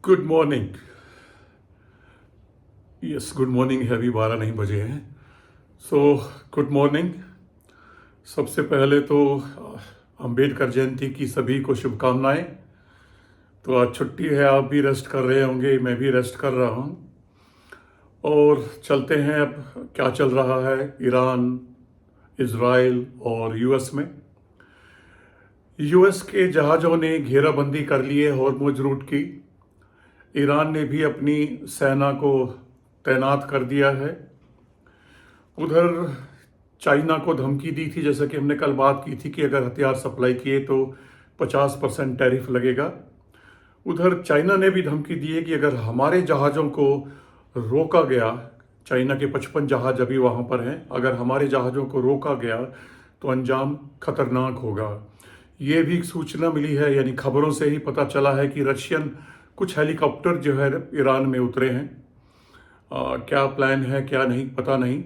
Good morning. Yes, good morning है, अभी 12 नहीं बजे हैं। So good morning. सबसे पहले तो अंबेडकर जयंती की सभी को शुभकामनाएं। तो आज छुट्टी है, आप भी रेस्ट कर रहे होंगे, मैं भी रेस्ट कर रहा हूं। और चलते हैं अब क्या चल रहा है ईरान, इजराइल और यूएस में। यूएस के जहाज़ों ने घेराबंदी कर ली है हॉर्मुज रूट की। ईरान ने भी अपनी सेना को तैनात कर दिया है। उधर चाइना को धमकी दी थी, जैसा कि हमने कल बात की थी, कि अगर हथियार सप्लाई किए तो 50% टैरिफ लगेगा। उधर चाइना ने भी धमकी दी है कि अगर हमारे जहाज़ों को रोका गया, चाइना के 55 जहाज अभी वहाँ पर हैं, अगर हमारे जहाज़ों को रोका गया तो अंजाम खतरनाक होगा। ये भी सूचना मिली है, यानी खबरों से ही पता चला है कि रशियन कुछ हेलीकॉप्टर जो है ईरान में उतरे हैं। क्या प्लान है क्या नहीं, पता नहीं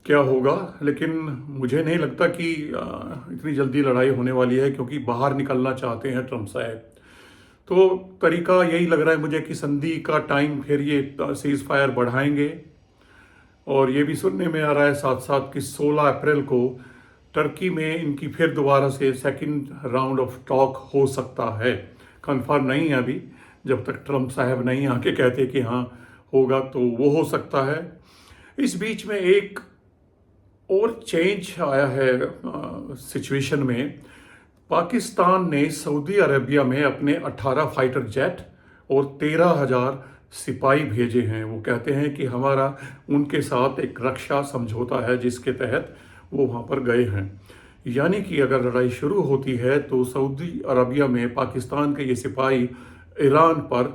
क्या होगा, लेकिन मुझे नहीं लगता कि इतनी जल्दी लड़ाई होने वाली है, क्योंकि बाहर निकलना चाहते हैं ट्रम्प साहब। तो तरीका यही लग रहा है मुझे कि संधि का टाइम फिर ये सीज फायर बढ़ाएंगे। और ये भी सुनने में आ रहा है साथ साथ कि 16 अप्रैल को टर्की में इनकी फिर दोबारा से सेकंड राउंड ऑफ टॉक हो सकता है। कंफर्म नहीं है अभी, जब तक ट्रम्प साहब नहीं आके कहते कि हाँ होगा, तो वो हो सकता है। इस बीच में एक और चेंज आया है सिचुएशन में। पाकिस्तान ने सऊदी अरेबिया में अपने 18 फाइटर जेट और 13,000 सिपाही भेजे हैं। वो कहते हैं कि हमारा उनके साथ एक रक्षा समझौता है, जिसके तहत वो वहाँ पर गए हैं। यानी कि अगर लड़ाई शुरू होती है तो सऊदी अरबिया में पाकिस्तान के ये सिपाही ईरान पर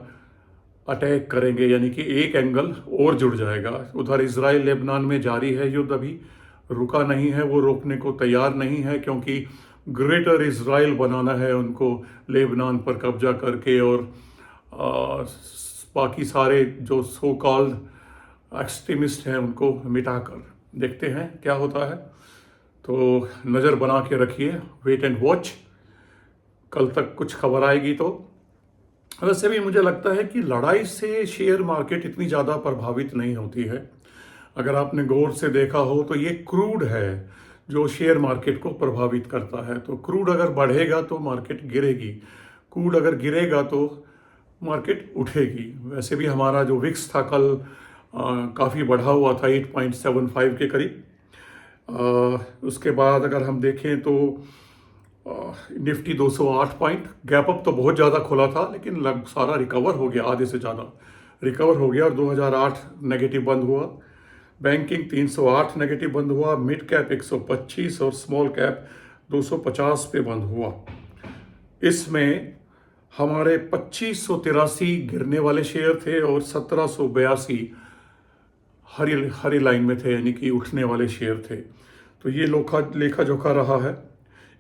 अटैक करेंगे, यानी कि एक एंगल और जुड़ जाएगा। उधर इजराइल लेबनान में जारी है युद्ध, अभी रुका नहीं है, वो रोकने को तैयार नहीं है, क्योंकि ग्रेटर इजराइल बनाना है उनको लेबनान पर कब्जा करके, और बाकी सारे जो सो कॉल्ड एक्सट्रीमिस्ट हैं उनको मिटाकर। देखते हैं क्या होता है। तो नज़र बना के रखिए, वेट एंड वॉच। कल तक कुछ खबर आएगी तो। वैसे भी मुझे लगता है कि लड़ाई से शेयर मार्केट इतनी ज़्यादा प्रभावित नहीं होती है। अगर आपने गौर से देखा हो तो ये क्रूड है जो शेयर मार्केट को प्रभावित करता है। तो क्रूड अगर बढ़ेगा तो मार्केट गिरेगी, क्रूड अगर गिरेगा तो मार्केट उठेगी। वैसे भी हमारा जो विक्स था कल काफ़ी बढ़ा हुआ था, 8.75 के करीब। उसके बाद अगर हम देखें तो निफ्टी 208 पॉइंट, गैप अप तो बहुत ज़्यादा खुला था, लेकिन लग सारा रिकवर हो गया, आधे से ज़्यादा रिकवर हो गया, और 2008 नेगेटिव बंद हुआ। बैंकिंग 308 नेगेटिव बंद हुआ, मिड कैप 125 और स्मॉल कैप 250 पे बंद हुआ। इसमें हमारे 2583 गिरने वाले शेयर थे और 1782 हरी लाइन में थे, यानी कि उठने वाले शेयर थे। तो ये लेखा जोखा रहा है।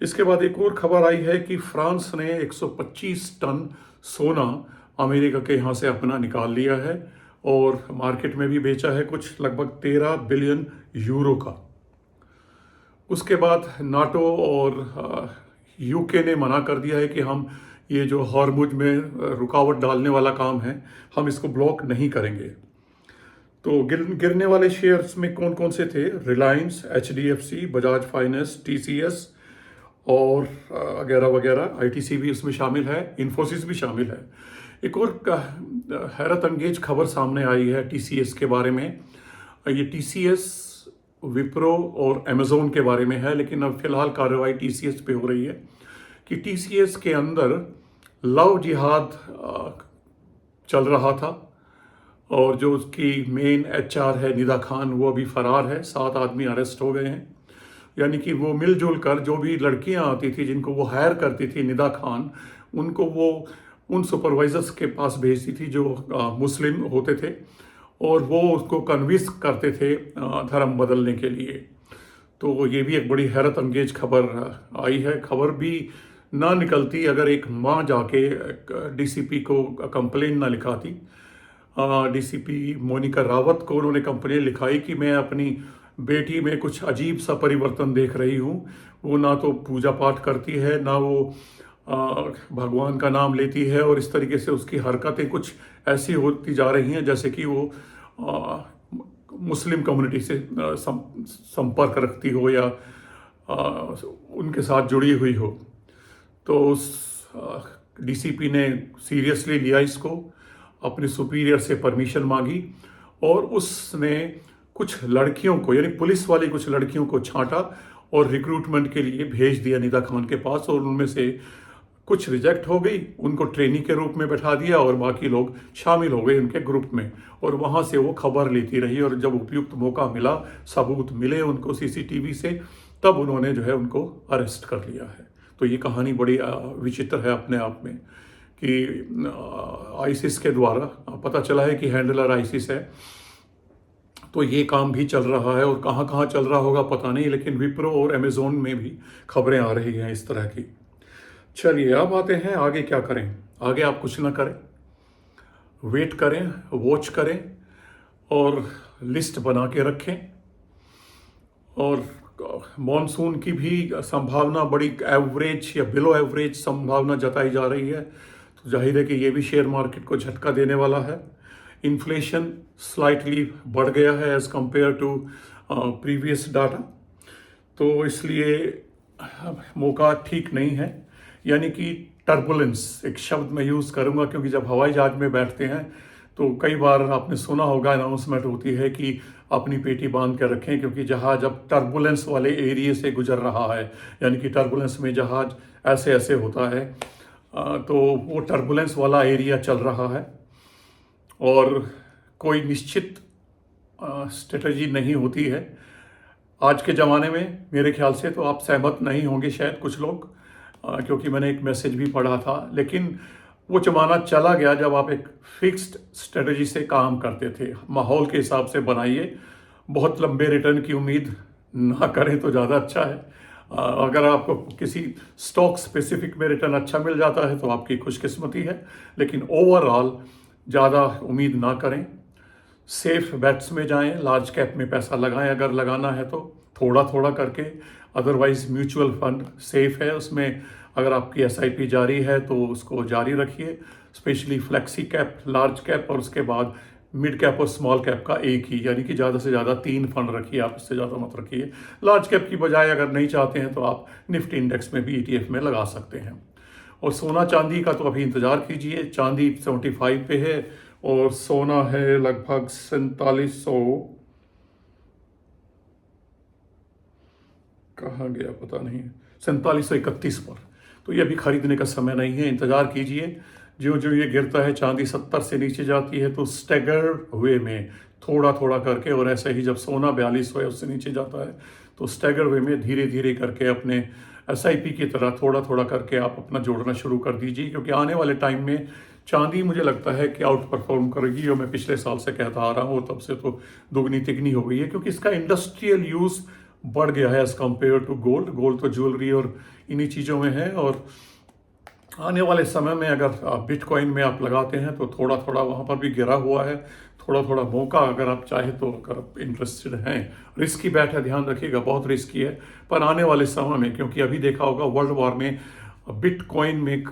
इसके बाद एक और खबर आई है कि फ्रांस ने 125 टन सोना अमेरिका के यहाँ से अपना निकाल लिया है और मार्केट में भी बेचा है, कुछ लगभग 13 बिलियन यूरो का। उसके बाद नाटो और यूके ने मना कर दिया है कि हम ये जो हॉर्मुज में रुकावट डालने वाला काम है, हम इसको ब्लॉक नहीं करेंगे। तो गिरने वाले शेयर्स में कौन कौन से थे? Reliance, HDFC, Bajaj finance, TCS और वगैरह वगैरह। ITC भी उसमें शामिल है, इन्फोसिस भी शामिल है। एक और हैरत अंगेज खबर सामने आई है TCS के बारे में। ये TCS, विप्रो और अमेजोन के बारे में है, लेकिन अब फिलहाल कार्रवाई TCS पे हो रही है कि TCS के अंदर लव जिहाद चल रहा था, और जो उसकी मेन HR है निदा खान, वो अभी फरार है। 7 आदमी अरेस्ट हो गए हैं। यानी कि वो मिलजुल कर जो भी लड़कियां आती थी जिनको वो हायर करती थी निदा खान, उनको वो उन सुपरवाइजर्स के पास भेजती थी जो मुस्लिम होते थे, और वो उसको कन्विंस करते थे धर्म बदलने के लिए। तो ये भी एक बड़ी हैरत अंगेज खबर आई है। खबर भी ना निकलती अगर एक माँ जाके DCP को कंप्लेन ना लिखाती। DCP मोनिका रावत को उन्होंने कंप्लेन लिखाई कि मैं अपनी बेटी में कुछ अजीब सा परिवर्तन देख रही हूँ। वो ना तो पूजा पाठ करती है, ना वो भगवान का नाम लेती है और इस तरीके से उसकी हरकतें कुछ ऐसी होती जा रही हैं जैसे कि वो मुस्लिम कम्युनिटी से संपर्क रखती हो या उनके साथ जुड़ी हुई हो। तो उस डीसीपी ने सीरियसली लिया इसको, अपने सुपीरियर से परमिशन मांगी और उसने कुछ लड़कियों को, यानी पुलिस वाली कुछ लड़कियों को छांटा और रिक्रूटमेंट के लिए भेज दिया निदा खान के पास, और उनमें से कुछ रिजेक्ट हो गई, उनको ट्रेनी के रूप में बैठा दिया और बाकी लोग शामिल हो गए उनके ग्रुप में, और वहाँ से वो खबर लेती रही और जब उपयुक्त मौका मिला, सबूत मिले उनको सीसीटीवी से, तब उन्होंने जो है उनको अरेस्ट कर लिया है। तो ये कहानी बड़ी विचित्र है अपने आप में कि आईसिस के द्वारा पता चला है कि हैंडलर आईसिस है, तो ये काम भी चल रहा है और कहाँ कहाँ चल रहा होगा पता नहीं, लेकिन विप्रो और अमेजोन में भी खबरें आ रही हैं इस तरह की। चलिए अब आते हैं आगे क्या करें। आगे आप कुछ ना करें, वेट करें, वॉच करें और लिस्ट बना के रखें। और मॉनसून की भी संभावना बड़ी एवरेज या बिलो एवरेज संभावना जताई जा रही है, तो जाहिर है कि ये भी शेयर मार्केट को झटका देने वाला है। इन्फ्लेशन स्लाइटली बढ़ गया है as compare to previous data, तो इसलिए मौका ठीक नहीं है। यानी कि टर्बुलेंस एक शब्द मैं यूज़ करूंगा, क्योंकि जब हवाई जहाज में बैठते हैं तो कई बार आपने सुना होगा अनाउंसमेंट होती है कि अपनी पेटी बांध कर रखें, क्योंकि जहाज अब टर्बुलेंस वाले एरिया से गुजर रहा है। यानी कि टर्बुलेंस में जहाज ऐसे ऐसे होता है, तो वो टर्बुलेंस वाला एरिया चल रहा है और कोई निश्चित स्ट्रेटजी नहीं होती है आज के ज़माने में। मेरे ख्याल से तो आप सहमत नहीं होंगे शायद कुछ लोग, क्योंकि मैंने एक मैसेज भी पढ़ा था, लेकिन वो ज़माना चला गया जब आप एक फिक्स्ड स्ट्रेटजी से काम करते थे। माहौल के हिसाब से बनाइए, बहुत लंबे रिटर्न की उम्मीद ना करें तो ज़्यादा अच्छा है। अगर आपको किसी स्टॉक स्पेसिफिक में रिटर्न अच्छा मिल जाता है तो आपकी खुशकिस्मती है, लेकिन ओवरऑल ज़्यादा उम्मीद ना करें। सेफ बेट्स में जाएं, लार्ज कैप में पैसा लगाएं अगर लगाना है तो, थोड़ा थोड़ा करके। अदरवाइज म्यूचुअल फंड सेफ है, उसमें अगर आपकी एसआईपी जारी है तो उसको जारी रखिए, specially flexi cap, large cap और उसके बाद मिड कैप और स्मॉल कैप का एक ही, यानी कि ज़्यादा से ज़्यादा 3 फंड रखिए आप, इससे ज़्यादा मत रखिए। लार्ज कैप की बजाय अगर नहीं चाहते हैं तो आप निफ्टी इंडेक्स में भी ईटीएफ में लगा सकते हैं। और सोना चांदी का तो अभी इंतज़ार कीजिए, चांदी 75 पे है और सोना है लगभग 4700, कहाँ गया पता नहीं, 4731 पर। तो ये अभी खरीदने का समय नहीं है, इंतज़ार कीजिए। जो जो ये गिरता है, चांदी 70 से नीचे जाती है तो स्टैगर वे में थोड़ा थोड़ा करके, और ऐसे ही जब सोना 42 है उससे नीचे जाता है तो स्टैगर वे में धीरे धीरे करके अपने एसआईपी की तरह थोड़ा थोड़ा करके आप अपना जोड़ना शुरू कर दीजिए, क्योंकि आने वाले टाइम में चांदी मुझे लगता है कि आउट परफॉर्म करेगी। जो मैं पिछले साल से कहता आ रहा हूँ, तब से तो दुगनी तिगनी हो गई है, क्योंकि इसका इंडस्ट्रियल यूज़ बढ़ गया है as compare to gold. Gold तो ज्वेलरी और इन्हीं चीज़ों में है, और आने वाले समय में अगर बिटकॉइन में आप लगाते हैं तो थोड़ा थोड़ा वहाँ पर भी गिरा हुआ है, थोड़ा थोड़ा मौका अगर आप चाहें तो, अगर आप इंटरेस्टेड हैं। रिस्की बैट है, ध्यान रखिएगा, बहुत रिस्की है, पर आने वाले समय में, क्योंकि अभी देखा होगा वर्ल्ड वॉर में बिटकॉइन में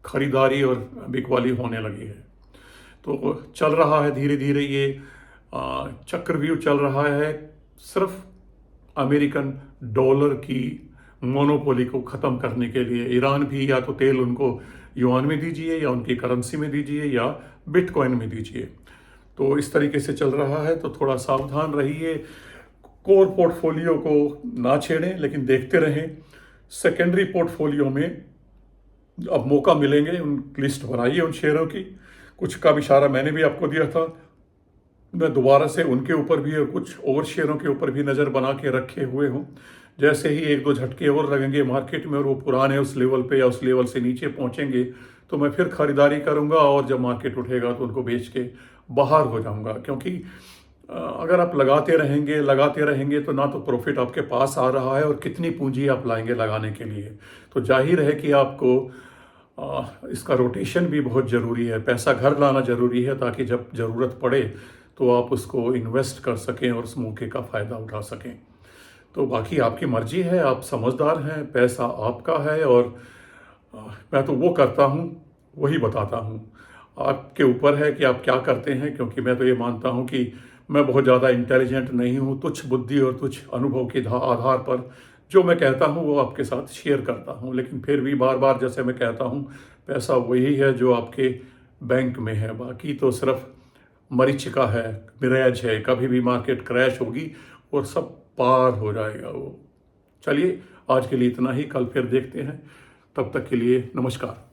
खरीदारी और बिकवाली होने लगी है, तो चल रहा है धीरे धीरे ये चक्रव्यूह चल रहा है, सिर्फ अमेरिकन डॉलर की मोनोपोली को ख़त्म करने के लिए। ईरान भी या तो तेल उनको युआन में दीजिए या उनकी करेंसी में दीजिए या बिटकॉइन में दीजिए, तो इस तरीके से चल रहा है। तो थोड़ा सावधान रहिए, कोर पोर्टफोलियो को ना छेड़ें, लेकिन देखते रहें। सेकेंडरी पोर्टफोलियो में अब मौका मिलेंगे, उन लिस्ट बनाइए उन शेयरों की। कुछ का इशारा मैंने भी आपको दिया था, मैं दोबारा से उनके ऊपर भी और कुछ और शेयरों के ऊपर भी नज़र बना के रखे हुए हूँ। जैसे ही 1-2 झटके और लगेंगे मार्केट में और वो पुराने उस लेवल पे या उस लेवल से नीचे पहुँचेंगे तो मैं फिर खरीदारी करूँगा, और जब मार्केट उठेगा तो उनको बेच के बाहर हो जाऊँगा। क्योंकि अगर आप लगाते रहेंगे तो ना तो प्रॉफिट आपके पास आ रहा है, और कितनी पूंजी आप लाएंगे लगाने के लिए। तो जाहिर है कि आपको इसका रोटेशन भी बहुत ज़रूरी है, पैसा घर लाना ज़रूरी है, ताकि जब ज़रूरत पड़े तो आप उसको इन्वेस्ट कर सकें और उस मौके का फ़ायदा उठा सकें। तो बाकी आपकी मर्जी है, आप समझदार हैं, पैसा आपका है, और मैं तो वो करता हूँ, वही बताता हूँ। आपके ऊपर है कि आप क्या करते हैं, क्योंकि मैं तो ये मानता हूँ कि मैं बहुत ज़्यादा इंटेलिजेंट नहीं हूँ। तुच्छ बुद्धि और तुच्छ अनुभव के आधार पर जो मैं कहता हूँ वो आपके साथ शेयर करता हूँ। लेकिन फिर भी बार बार जैसे मैं कहता हूँ, पैसा वही है जो आपके बैंक में है, बाकी तो सिर्फ मरीचिका है, मिराज है। कभी भी मार्केट क्रैश होगी और सब पार हो जाएगा वो। चलिए, आज के लिए इतना ही, कल फिर देखते हैं। तब तक के लिए नमस्कार।